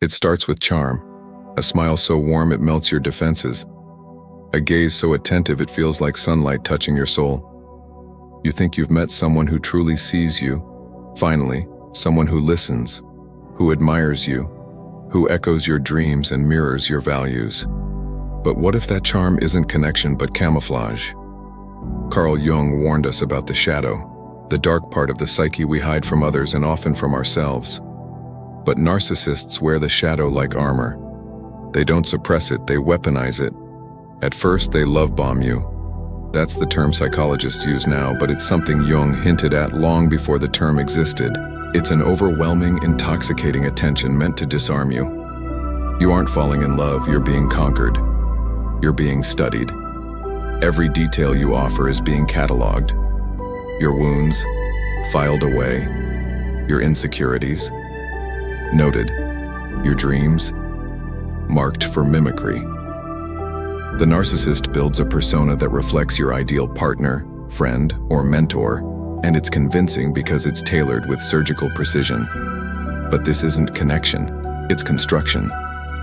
It starts with charm, a smile so warm it melts your defenses, a gaze so attentive it feels like sunlight touching your soul. You think you've met someone who truly sees you, finally, someone who listens, who admires you, who echoes your dreams and mirrors your values. But what if that charm isn't connection but camouflage? Carl Jung warned us about the shadow, the dark part of the psyche we hide from others and often from ourselves. But narcissists wear the shadow like armor. They don't suppress it, they weaponize it. At first, they love bomb you. That's the term psychologists use now, but it's something Jung hinted at long before the term existed. It's an overwhelming, intoxicating attention meant to disarm you. You aren't falling in love, you're being conquered. You're being studied. Every detail you offer is being cataloged. Your wounds, filed away. Your insecurities, noted. Your dreams, marked for mimicry. The narcissist builds a persona that reflects your ideal partner, friend, or mentor, and it's convincing because it's tailored with surgical precision. But this isn't connection, it's construction,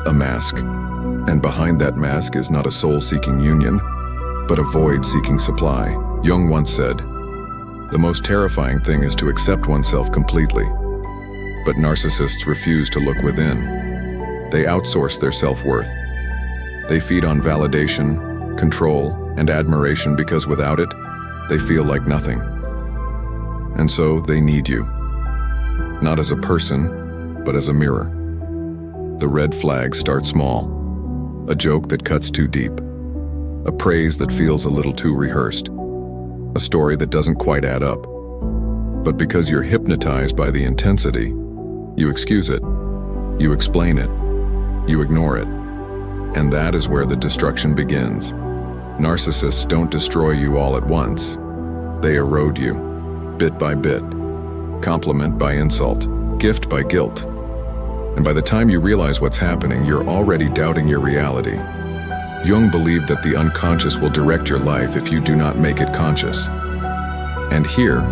a mask. And behind that mask is not a soul-seeking union, but a void-seeking supply. Jung once said, "The most terrifying thing is to accept oneself completely." But narcissists refuse to look within. They outsource their self-worth. They feed on validation, control, and admiration because without it, they feel like nothing. And so they need you. Not as a person, but as a mirror. The red flags start small. A joke that cuts too deep. A praise that feels a little too rehearsed. A story that doesn't quite add up. But because you're hypnotized by the intensity, you excuse it. You explain it. You ignore it. And that is where the destruction begins. Narcissists don't destroy you all at once. They erode you, bit by bit, compliment by insult, gift by guilt. And by the time you realize what's happening, you're already doubting your reality. Jung believed that the unconscious will direct your life if you do not make it conscious. And here,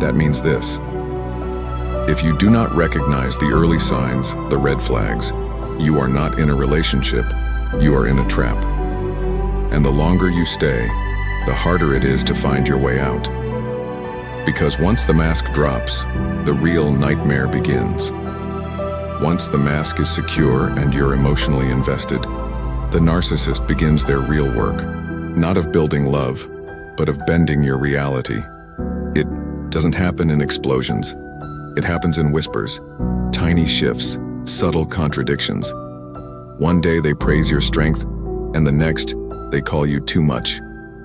that means this. If you do not recognize the early signs, the red flags, you are not in a relationship, you are in a trap. And the longer you stay, the harder it is to find your way out. Because once the mask drops, the real nightmare begins. Once the mask is secure and you're emotionally invested, the narcissist begins their real work, not of building love, but of bending your reality. It doesn't happen in explosions. It happens in whispers, tiny shifts, subtle contradictions. One day they praise your strength, and the next, they call you too much.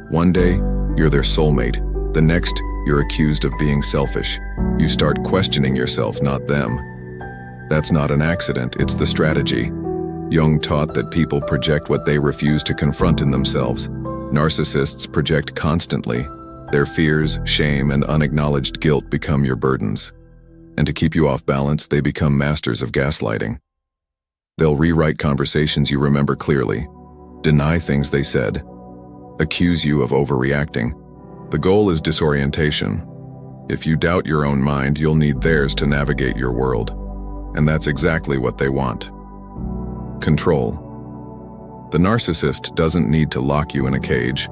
One day, you're their soulmate. The next, you're accused of being selfish. You start questioning yourself, not them. That's not an accident, it's the strategy. Jung taught that people project what they refuse to confront in themselves. Narcissists project constantly. Their fears, shame, and unacknowledged guilt become your burdens. And to keep you off balance, they become masters of gaslighting. They'll rewrite conversations you remember clearly, deny things they said, accuse you of overreacting. The goal is disorientation. If you doubt your own mind, you'll need theirs to navigate your world. And that's exactly what they want. Control. The narcissist doesn't need to lock you in a cage.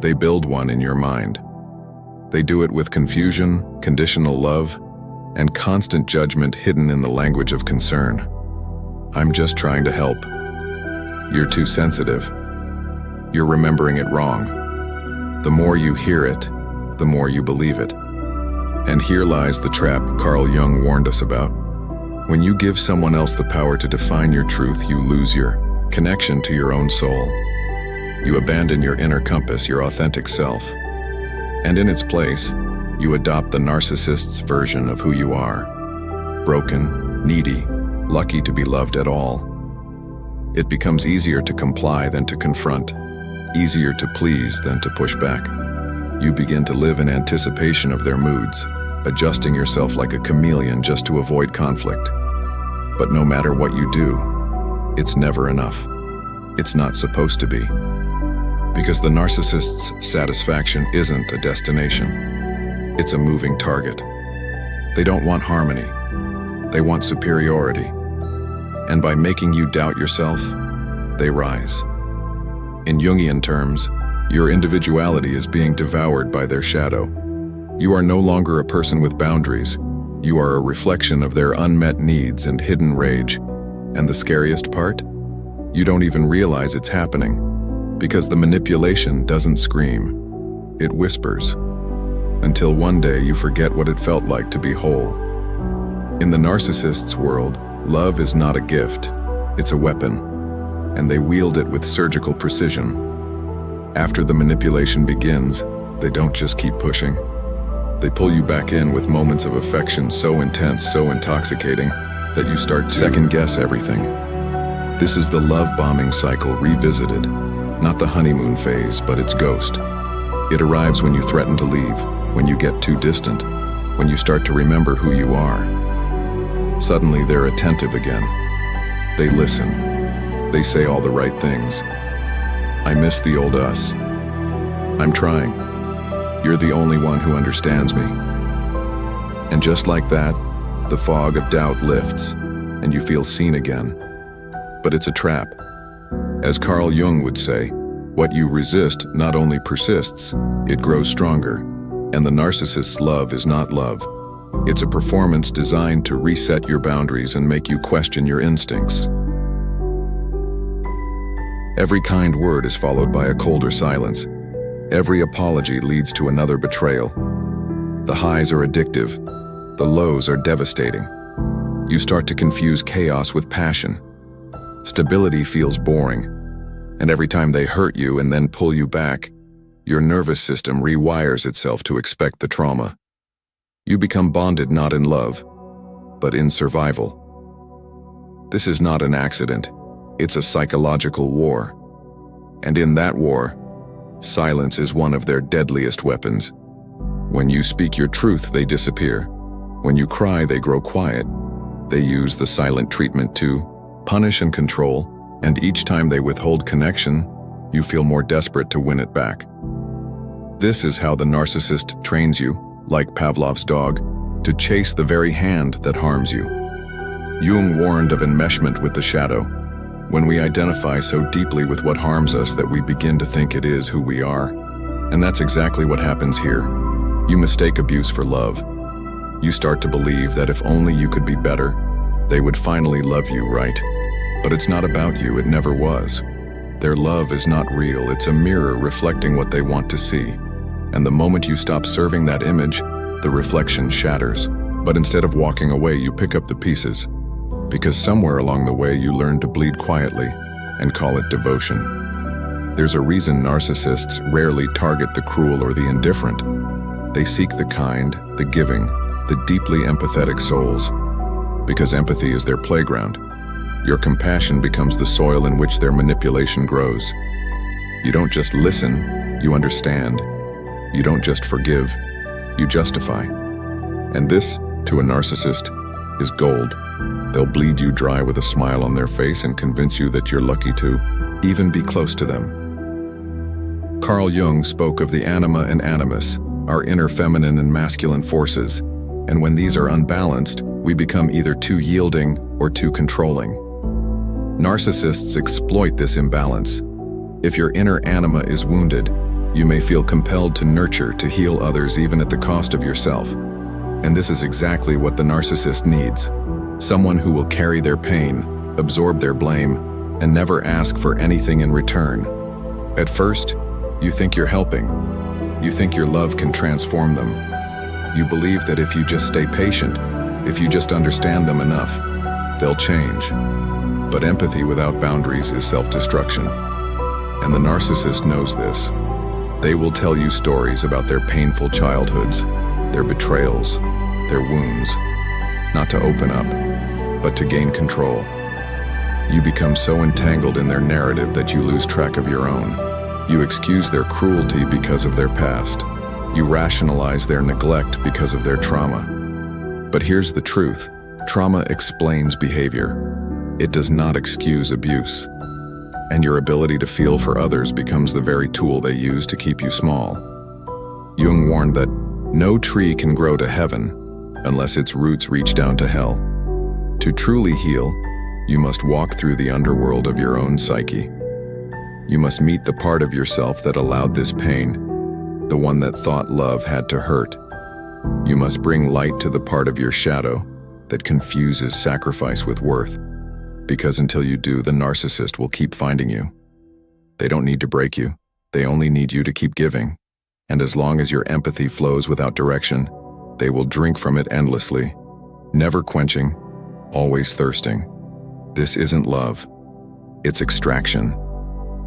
They build one in your mind. They do it with confusion, conditional love, and constant judgment hidden in the language of concern. I'm just trying to help. You're too sensitive. You're remembering it wrong. The more you hear it, the more you believe it. And here lies the trap Carl Jung warned us about. When you give someone else the power to define your truth, you lose your connection to your own soul. You abandon your inner compass, your authentic self. And in its place, you adopt the narcissist's version of who you are. Broken, needy, lucky to be loved at all. It becomes easier to comply than to confront, easier to please than to push back. You begin to live in anticipation of their moods, adjusting yourself like a chameleon just to avoid conflict. But no matter what you do, it's never enough. It's not supposed to be. Because the narcissist's satisfaction isn't a destination. It's a moving target. They don't want harmony. They want superiority. And by making you doubt yourself, they rise. In Jungian terms, your individuality is being devoured by their shadow. You are no longer a person with boundaries. You are a reflection of their unmet needs and hidden rage. And the scariest part? You don't even realize it's happening, because the manipulation doesn't scream. It whispers. Until one day you forget what it felt like to be whole. In the narcissist's world, love is not a gift, it's a weapon, and they wield it with surgical precision. After the manipulation begins, they don't just keep pushing. They pull you back in with moments of affection so intense, so intoxicating, that you start to second-guess everything. This is the love bombing cycle revisited, not the honeymoon phase, but its ghost. It arrives when you threaten to leave, when you get too distant, when you start to remember who you are. Suddenly they're attentive again. They listen. They say all the right things. I miss the old us. I'm trying. You're the only one who understands me. And just like that, the fog of doubt lifts, and you feel seen again. But it's a trap. As Carl Jung would say, what you resist not only persists, it grows stronger. And the narcissist's love is not love. It's a performance designed to reset your boundaries and make you question your instincts. Every kind word is followed by a colder silence. Every apology leads to another betrayal. The highs are addictive. The lows are devastating. You start to confuse chaos with passion. Stability feels boring. And every time they hurt you and then pull you back, your nervous system rewires itself to expect the trauma. You become bonded not in love, but in survival. This is not an accident. It's a psychological war. And in that war, silence is one of their deadliest weapons. When you speak your truth, they disappear. When you cry, they grow quiet. They use the silent treatment to punish and control, and each time they withhold connection, you feel more desperate to win it back. This is how the narcissist trains you, like Pavlov's dog, to chase the very hand that harms you. Jung warned of enmeshment with the shadow. When we identify so deeply with what harms us that we begin to think it is who we are. And that's exactly what happens here. You mistake abuse for love. You start to believe that if only you could be better, they would finally love you right. But it's not about you, it never was. Their love is not real, it's a mirror reflecting what they want to see. And the moment you stop serving that image, the reflection shatters. But instead of walking away, you pick up the pieces. Because somewhere along the way you learn to bleed quietly and call it devotion. There's a reason narcissists rarely target the cruel or the indifferent. They seek the kind, the giving, the deeply empathetic souls. Because empathy is their playground. Your compassion becomes the soil in which their manipulation grows. You don't just listen, you understand. You don't just forgive, you justify. And this, to a narcissist, is gold. They'll bleed you dry with a smile on their face and convince you that you're lucky to even be close to them. Carl Jung spoke of the anima and animus, our inner feminine and masculine forces, and when these are unbalanced, we become either too yielding or too controlling. Narcissists exploit this imbalance. If your inner anima is wounded, you may feel compelled to nurture, to heal others even at the cost of yourself. And this is exactly what the narcissist needs. Someone who will carry their pain, absorb their blame, and never ask for anything in return. At first, you think you're helping. You think your love can transform them. You believe that if you just stay patient, if you just understand them enough, they'll change. But empathy without boundaries is self-destruction. And the narcissist knows this. They will tell you stories about their painful childhoods, their betrayals, their wounds, not to open up, but to gain control. You become so entangled in their narrative that you lose track of your own. You excuse their cruelty because of their past. You rationalize their neglect because of their trauma. But here's the truth. Trauma explains behavior. It does not excuse abuse. And your ability to feel for others becomes the very tool they use to keep you small. Jung warned that no tree can grow to heaven unless its roots reach down to hell. To truly heal, You must walk through the underworld of your own psyche. You must meet the part of yourself that allowed this pain, the one that thought love had to hurt. You must bring light to the part of your shadow that confuses sacrifice with worth, because until you do, the narcissist will keep finding you. They don't need to break you, they only need you to keep giving. And as long as your empathy flows without direction, they will drink from it endlessly, never quenching, always thirsting. This isn't love, it's extraction.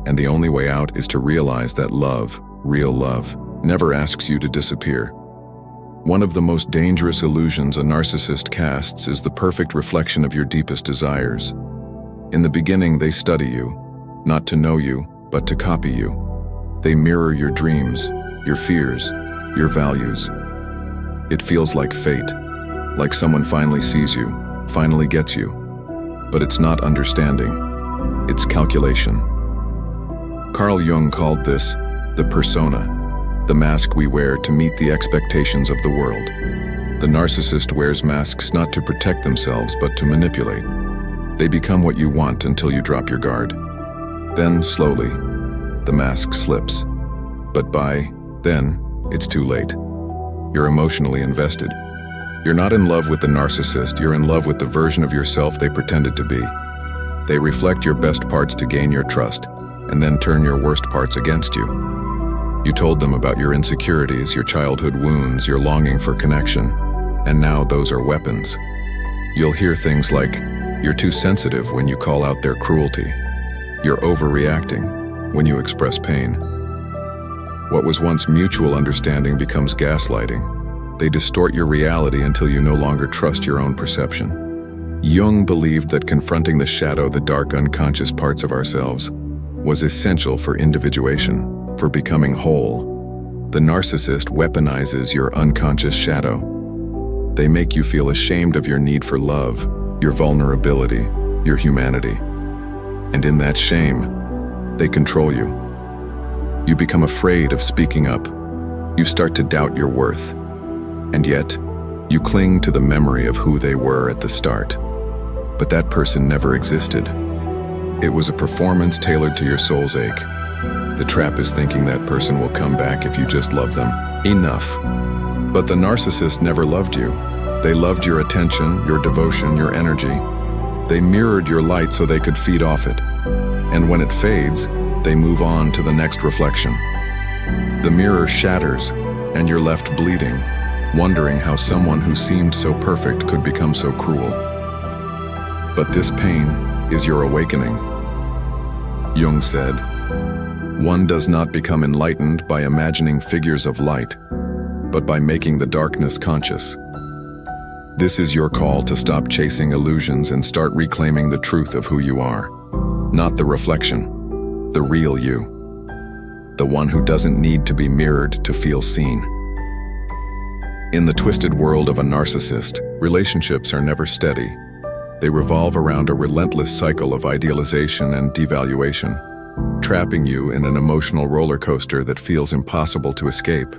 And the only way out is to realize that love, real love, never asks you to disappear. One of the most dangerous illusions a narcissist casts is the perfect reflection of your deepest desires. In the beginning, they study you, not to know you, but to copy you. They mirror your dreams, your fears, your values. It feels like fate, like someone finally sees you, finally gets you. But it's not understanding, it's calculation. Carl Jung called this the persona, the mask we wear to meet the expectations of the world. The narcissist wears masks not to protect themselves, but to manipulate. They become what you want until you drop your guard. Then, slowly, the mask slips. But by then, it's too late. You're emotionally invested. You're not in love with the narcissist, you're in love with the version of yourself they pretended to be. They reflect your best parts to gain your trust, and then turn your worst parts against you. You told them about your insecurities, your childhood wounds, your longing for connection, and now those are weapons. You'll hear things like, "You're too sensitive" when you call out their cruelty. "You're overreacting" when you express pain. What was once mutual understanding becomes gaslighting. They distort your reality until you no longer trust your own perception. Jung believed that confronting the shadow, the dark unconscious parts of ourselves, was essential for individuation, for becoming whole. The narcissist weaponizes your unconscious shadow. They make you feel ashamed of your need for love, your vulnerability, your humanity. And in that shame, they control you. You become afraid of speaking up. You start to doubt your worth. And yet, you cling to the memory of who they were at the start. But that person never existed. It was a performance tailored to your soul's ache. The trap is thinking that person will come back if you just love them enough. But the narcissist never loved you. They loved your attention, your devotion, your energy. They mirrored your light so they could feed off it. And when it fades, they move on to the next reflection. The mirror shatters, and you're left bleeding, wondering how someone who seemed so perfect could become so cruel. But this pain is your awakening. Jung said, "One does not become enlightened by imagining figures of light, but by making the darkness conscious." This is your call to stop chasing illusions and start reclaiming the truth of who you are. Not the reflection, the real you. The one who doesn't need to be mirrored to feel seen. In the twisted world of a narcissist, relationships are never steady. They revolve around a relentless cycle of idealization and devaluation, trapping you in an emotional roller coaster that feels impossible to escape.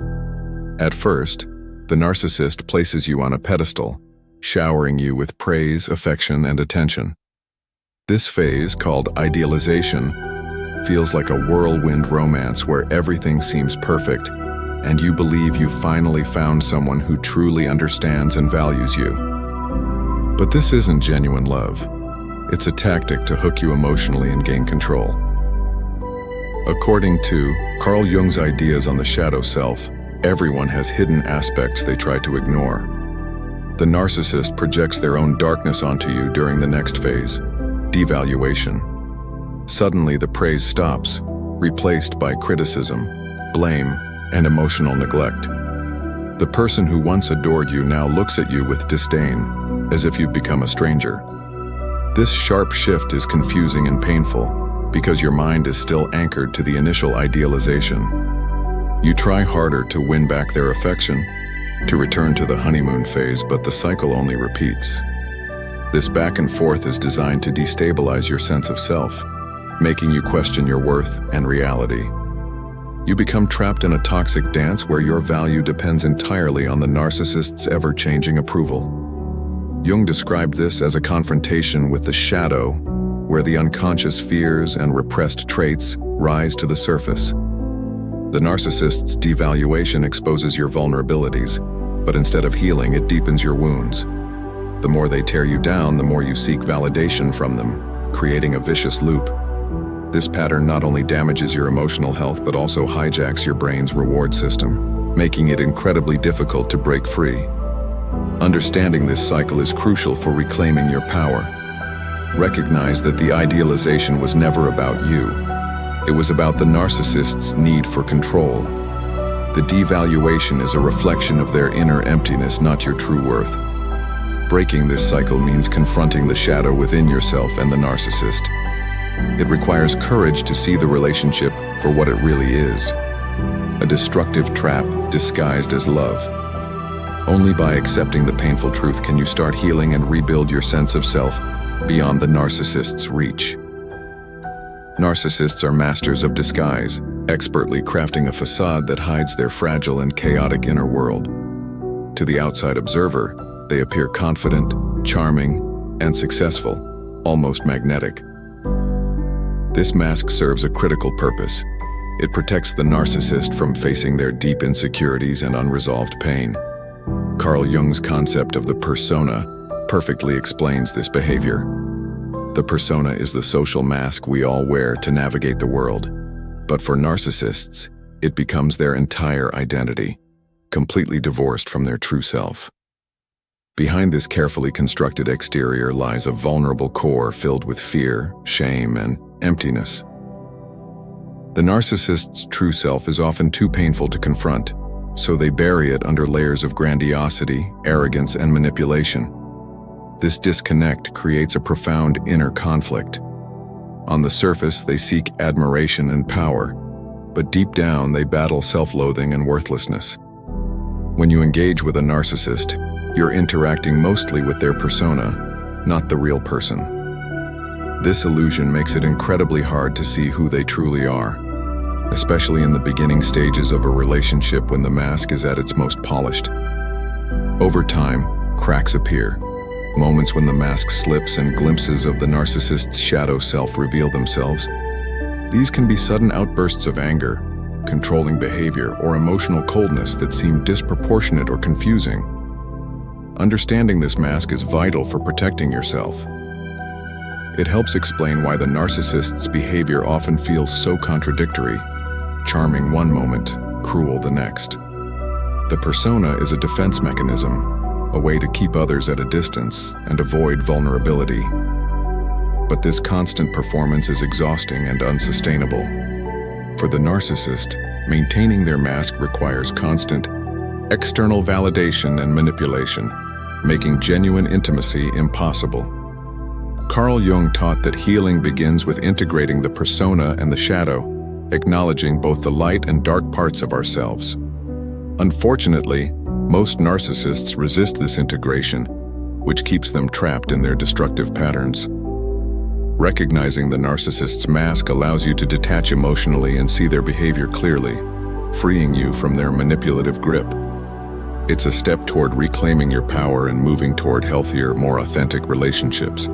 At first, the narcissist places you on a pedestal, showering you with praise, affection, and attention. This phase, called idealization, feels like a whirlwind romance where everything seems perfect, and you believe you finally found someone who truly understands and values you. But this isn't genuine love. It's a tactic to hook you emotionally and gain control. According to Carl Jung's ideas on the shadow self, everyone has hidden aspects they try to ignore. The narcissist projects their own darkness onto you during the next phase, devaluation. Suddenly the praise stops, replaced by criticism, blame, and emotional neglect. The person who once adored you now looks at you with disdain, as if you've become a stranger. This sharp shift is confusing and painful, because your mind is still anchored to the initial idealization. You try harder to win back their affection, to return to the honeymoon phase, but the cycle only repeats. This back and forth is designed to destabilize your sense of self, making you question your worth and reality. You become trapped in a toxic dance where your value depends entirely on the narcissist's ever-changing approval. Jung described this as a confrontation with the shadow, where the unconscious fears and repressed traits rise to the surface. The narcissist's devaluation exposes your vulnerabilities, but instead of healing, it deepens your wounds. The more they tear you down, the more you seek validation from them, creating a vicious loop. This pattern not only damages your emotional health but also hijacks your brain's reward system, making it incredibly difficult to break free. Understanding this cycle is crucial for reclaiming your power. Recognize that the idealization was never about you. It was about the narcissist's need for control. The devaluation is a reflection of their inner emptiness, not your true worth. Breaking this cycle means confronting the shadow within yourself and the narcissist. It requires courage to see the relationship for what it really is, a destructive trap disguised as love. Only by accepting the painful truth can you start healing and rebuild your sense of self beyond the narcissist's reach. Narcissists are masters of disguise, expertly crafting a facade that hides their fragile and chaotic inner world. To the outside observer, they appear confident, charming, and successful, almost magnetic. This mask serves a critical purpose. It protects the narcissist from facing their deep insecurities and unresolved pain. Carl Jung's concept of the persona perfectly explains this behavior. The persona is the social mask we all wear to navigate the world. But for narcissists, it becomes their entire identity, completely divorced from their true self. Behind this carefully constructed exterior lies a vulnerable core filled with fear, shame, and emptiness. The narcissist's true self is often too painful to confront, so they bury it under layers of grandiosity, arrogance, and manipulation. This disconnect creates a profound inner conflict. On the surface, they seek admiration and power, but deep down they battle self-loathing and worthlessness. When you engage with a narcissist, you're interacting mostly with their persona, not the real person. This illusion makes it incredibly hard to see who they truly are, especially in the beginning stages of a relationship when the mask is at its most polished. Over time, cracks appear, moments when the mask slips and glimpses of the narcissist's shadow self reveal themselves. These can be sudden outbursts of anger, controlling behavior, or emotional coldness that seem disproportionate or confusing. Understanding this mask is vital for protecting yourself. It helps explain why the narcissist's behavior often feels so contradictory, charming one moment, cruel the next. The persona is a defense mechanism, a way to keep others at a distance and avoid vulnerability. But this constant performance is exhausting and unsustainable. For the narcissist, maintaining their mask requires constant external validation and manipulation, making genuine intimacy impossible. Carl Jung taught that healing begins with integrating the persona and the shadow, acknowledging both the light and dark parts of ourselves. Unfortunately, most narcissists resist this integration, which keeps them trapped in their destructive patterns. Recognizing the narcissist's mask allows you to detach emotionally and see their behavior clearly, freeing you from their manipulative grip. It's a step toward reclaiming your power and moving toward healthier, more authentic relationships.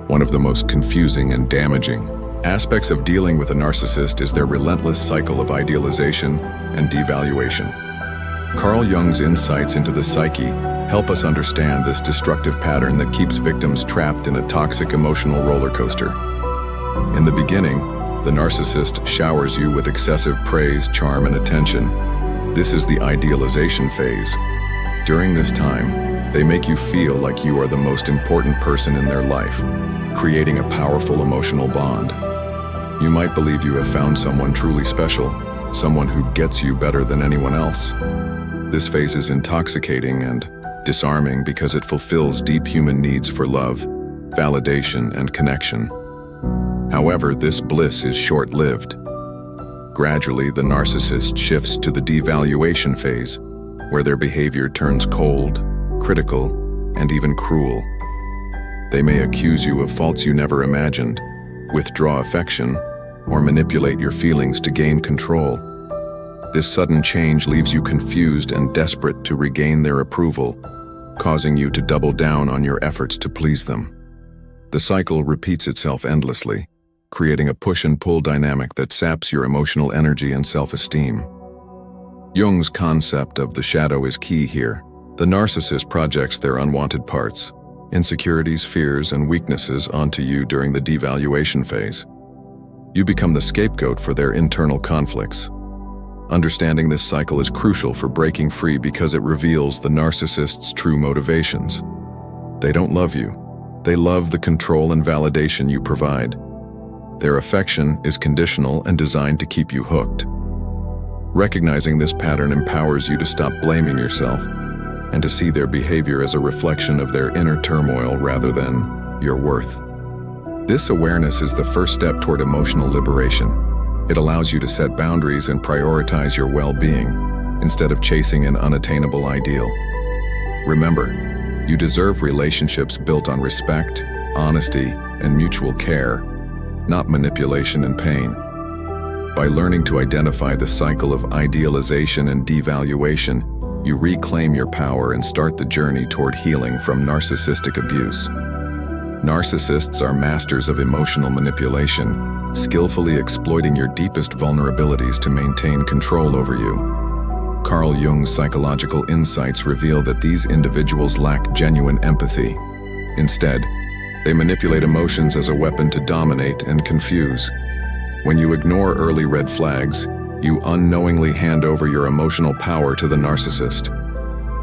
One of the most confusing and damaging aspects of dealing with a narcissist is their relentless cycle of idealization and devaluation. Carl Jung's insights into the psyche help us understand this destructive pattern that keeps victims trapped in a toxic emotional roller coaster. In the beginning, the narcissist showers you with excessive praise, charm, and attention. This is the idealization phase. During this time, they make you feel like you are the most important person in their life, creating a powerful emotional bond. You might believe you have found someone truly special, someone who gets you better than anyone else. This phase is intoxicating and disarming because it fulfills deep human needs for love, validation, and connection. However, this bliss is short-lived. Gradually, the narcissist shifts to the devaluation phase, where their behavior turns cold, critical, and even cruel. They may accuse you of faults you never imagined, withdraw affection, or manipulate your feelings to gain control. This sudden change leaves you confused and desperate to regain their approval, causing you to double down on your efforts to please them. The cycle repeats itself endlessly, creating a push and pull dynamic that saps your emotional energy and self-esteem. Jung's concept of the shadow is key here. The narcissist projects their unwanted parts, insecurities, fears, and weaknesses onto you during the devaluation phase. You become the scapegoat for their internal conflicts. Understanding this cycle is crucial for breaking free because it reveals the narcissist's true motivations. They don't love you. They love the control and validation you provide. Their affection is conditional and designed to keep you hooked. Recognizing this pattern empowers you to stop blaming yourself and to see their behavior as a reflection of their inner turmoil rather than your worth. This awareness is the first step toward emotional liberation. It allows you to set boundaries and prioritize your well-being instead of chasing an unattainable ideal. Remember, you deserve relationships built on respect, honesty, and mutual care, not manipulation and pain. By learning to identify the cycle of idealization and devaluation, you reclaim your power and start the journey toward healing from narcissistic abuse. Narcissists are masters of emotional manipulation, skillfully exploiting your deepest vulnerabilities to maintain control over you. Carl Jung's psychological insights reveal that these individuals lack genuine empathy. Instead, they manipulate emotions as a weapon to dominate and confuse. When you ignore early red flags, you unknowingly hand over your emotional power to the narcissist.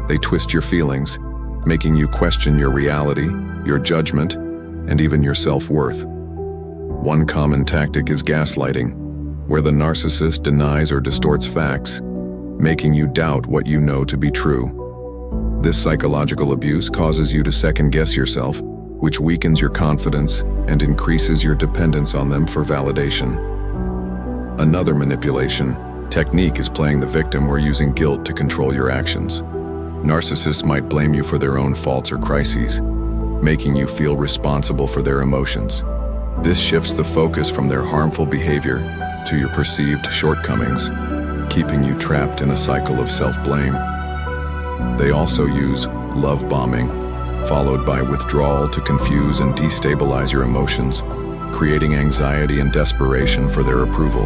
They twist your feelings, making you question your reality, your judgment, and even your self-worth. One common tactic is gaslighting, where the narcissist denies or distorts facts, making you doubt what you know to be true. This psychological abuse causes you to second-guess yourself, which weakens your confidence and increases your dependence on them for validation. Another manipulation technique is playing the victim or using guilt to control your actions. Narcissists might blame you for their own faults or crises, making you feel responsible for their emotions. This shifts the focus from their harmful behavior to your perceived shortcomings, keeping you trapped in a cycle of self-blame. They also use love bombing, followed by withdrawal to confuse and destabilize your emotions, creating anxiety and desperation for their approval.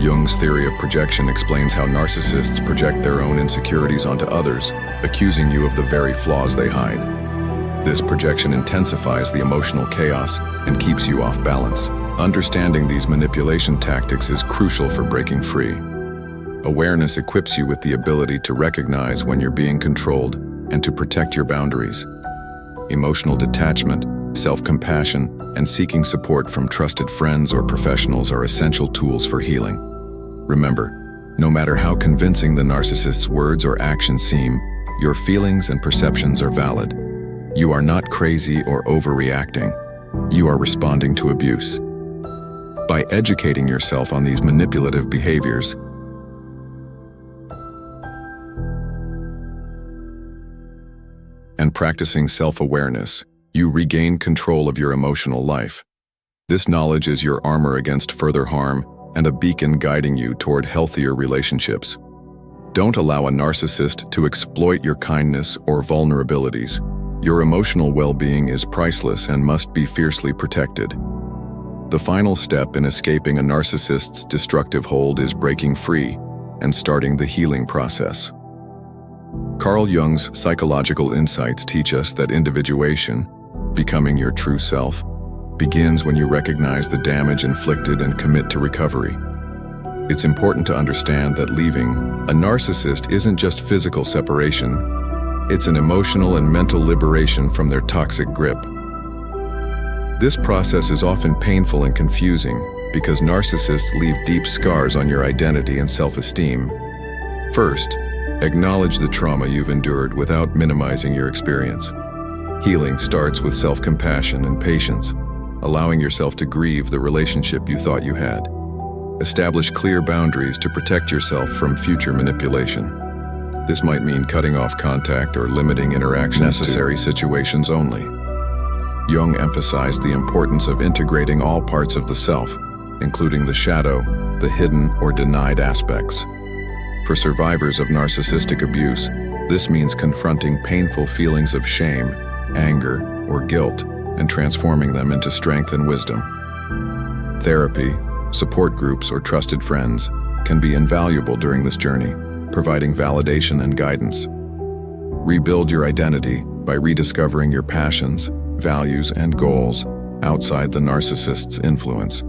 Jung's theory of projection explains how narcissists project their own insecurities onto others, accusing you of the very flaws they hide. This projection intensifies the emotional chaos and keeps you off balance. Understanding these manipulation tactics is crucial for breaking free. Awareness equips you with the ability to recognize when you're being controlled and to protect your boundaries. Emotional detachment, self-compassion, and seeking support from trusted friends or professionals are essential tools for healing. Remember, no matter how convincing the narcissist's words or actions seem, your feelings and perceptions are valid. You are not crazy or overreacting. You are responding to abuse. By educating yourself on these manipulative behaviors and practicing self-awareness, you regain control of your emotional life. This knowledge is your armor against further harm and a beacon guiding you toward healthier relationships. Don't allow a narcissist to exploit your kindness or vulnerabilities. Your emotional well-being is priceless and must be fiercely protected. The final step in escaping a narcissist's destructive hold is breaking free and starting the healing process. Carl Jung's psychological insights teach us that individuation, becoming your true self, begins when you recognize the damage inflicted and commit to recovery. It's important to understand that leaving a narcissist isn't just physical separation. It's an emotional and mental liberation from their toxic grip. This process is often painful and confusing because narcissists leave deep scars on your identity and self-esteem. First, acknowledge the trauma you've endured without minimizing your experience. Healing starts with self-compassion and patience, allowing yourself to grieve the relationship you thought you had. Establish clear boundaries to protect yourself from future manipulation. This might mean cutting off contact or limiting interaction in necessary situations only. Jung emphasized the importance of integrating all parts of the self, including the shadow, the hidden or denied aspects. For survivors of narcissistic abuse, This means confronting painful feelings of shame, anger, or guilt and transforming them into strength and wisdom. Therapy, support groups, or trusted friends can be invaluable during this journey, providing validation and guidance. Rebuild your identity by rediscovering your passions, values, and goals outside the narcissist's influence.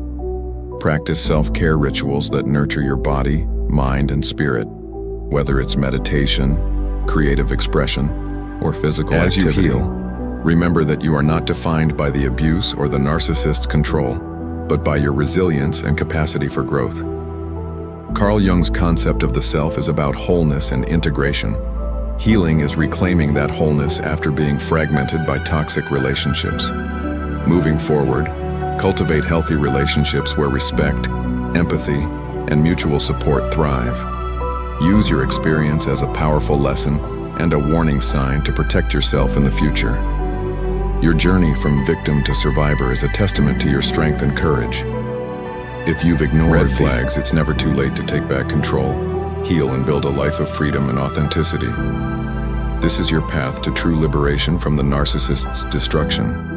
Practice self-care rituals that nurture your body, mind, and spirit, whether it's meditation, creative expression, or physical activity. As you heal, remember that you are not defined by the abuse or the narcissist's control, but by your resilience and capacity for growth. Carl Jung's concept of the self is about wholeness and integration. Healing is reclaiming that wholeness after being fragmented by toxic relationships. Moving forward, cultivate healthy relationships where respect, empathy, and mutual support thrive. Use your experience as a powerful lesson and a warning sign to protect yourself in the future. Your journey from victim to survivor is a testament to your strength and courage. If you've ignored red flags, it's never too late to take back control, heal, and build a life of freedom and authenticity. This is your path to true liberation from the narcissist's destruction.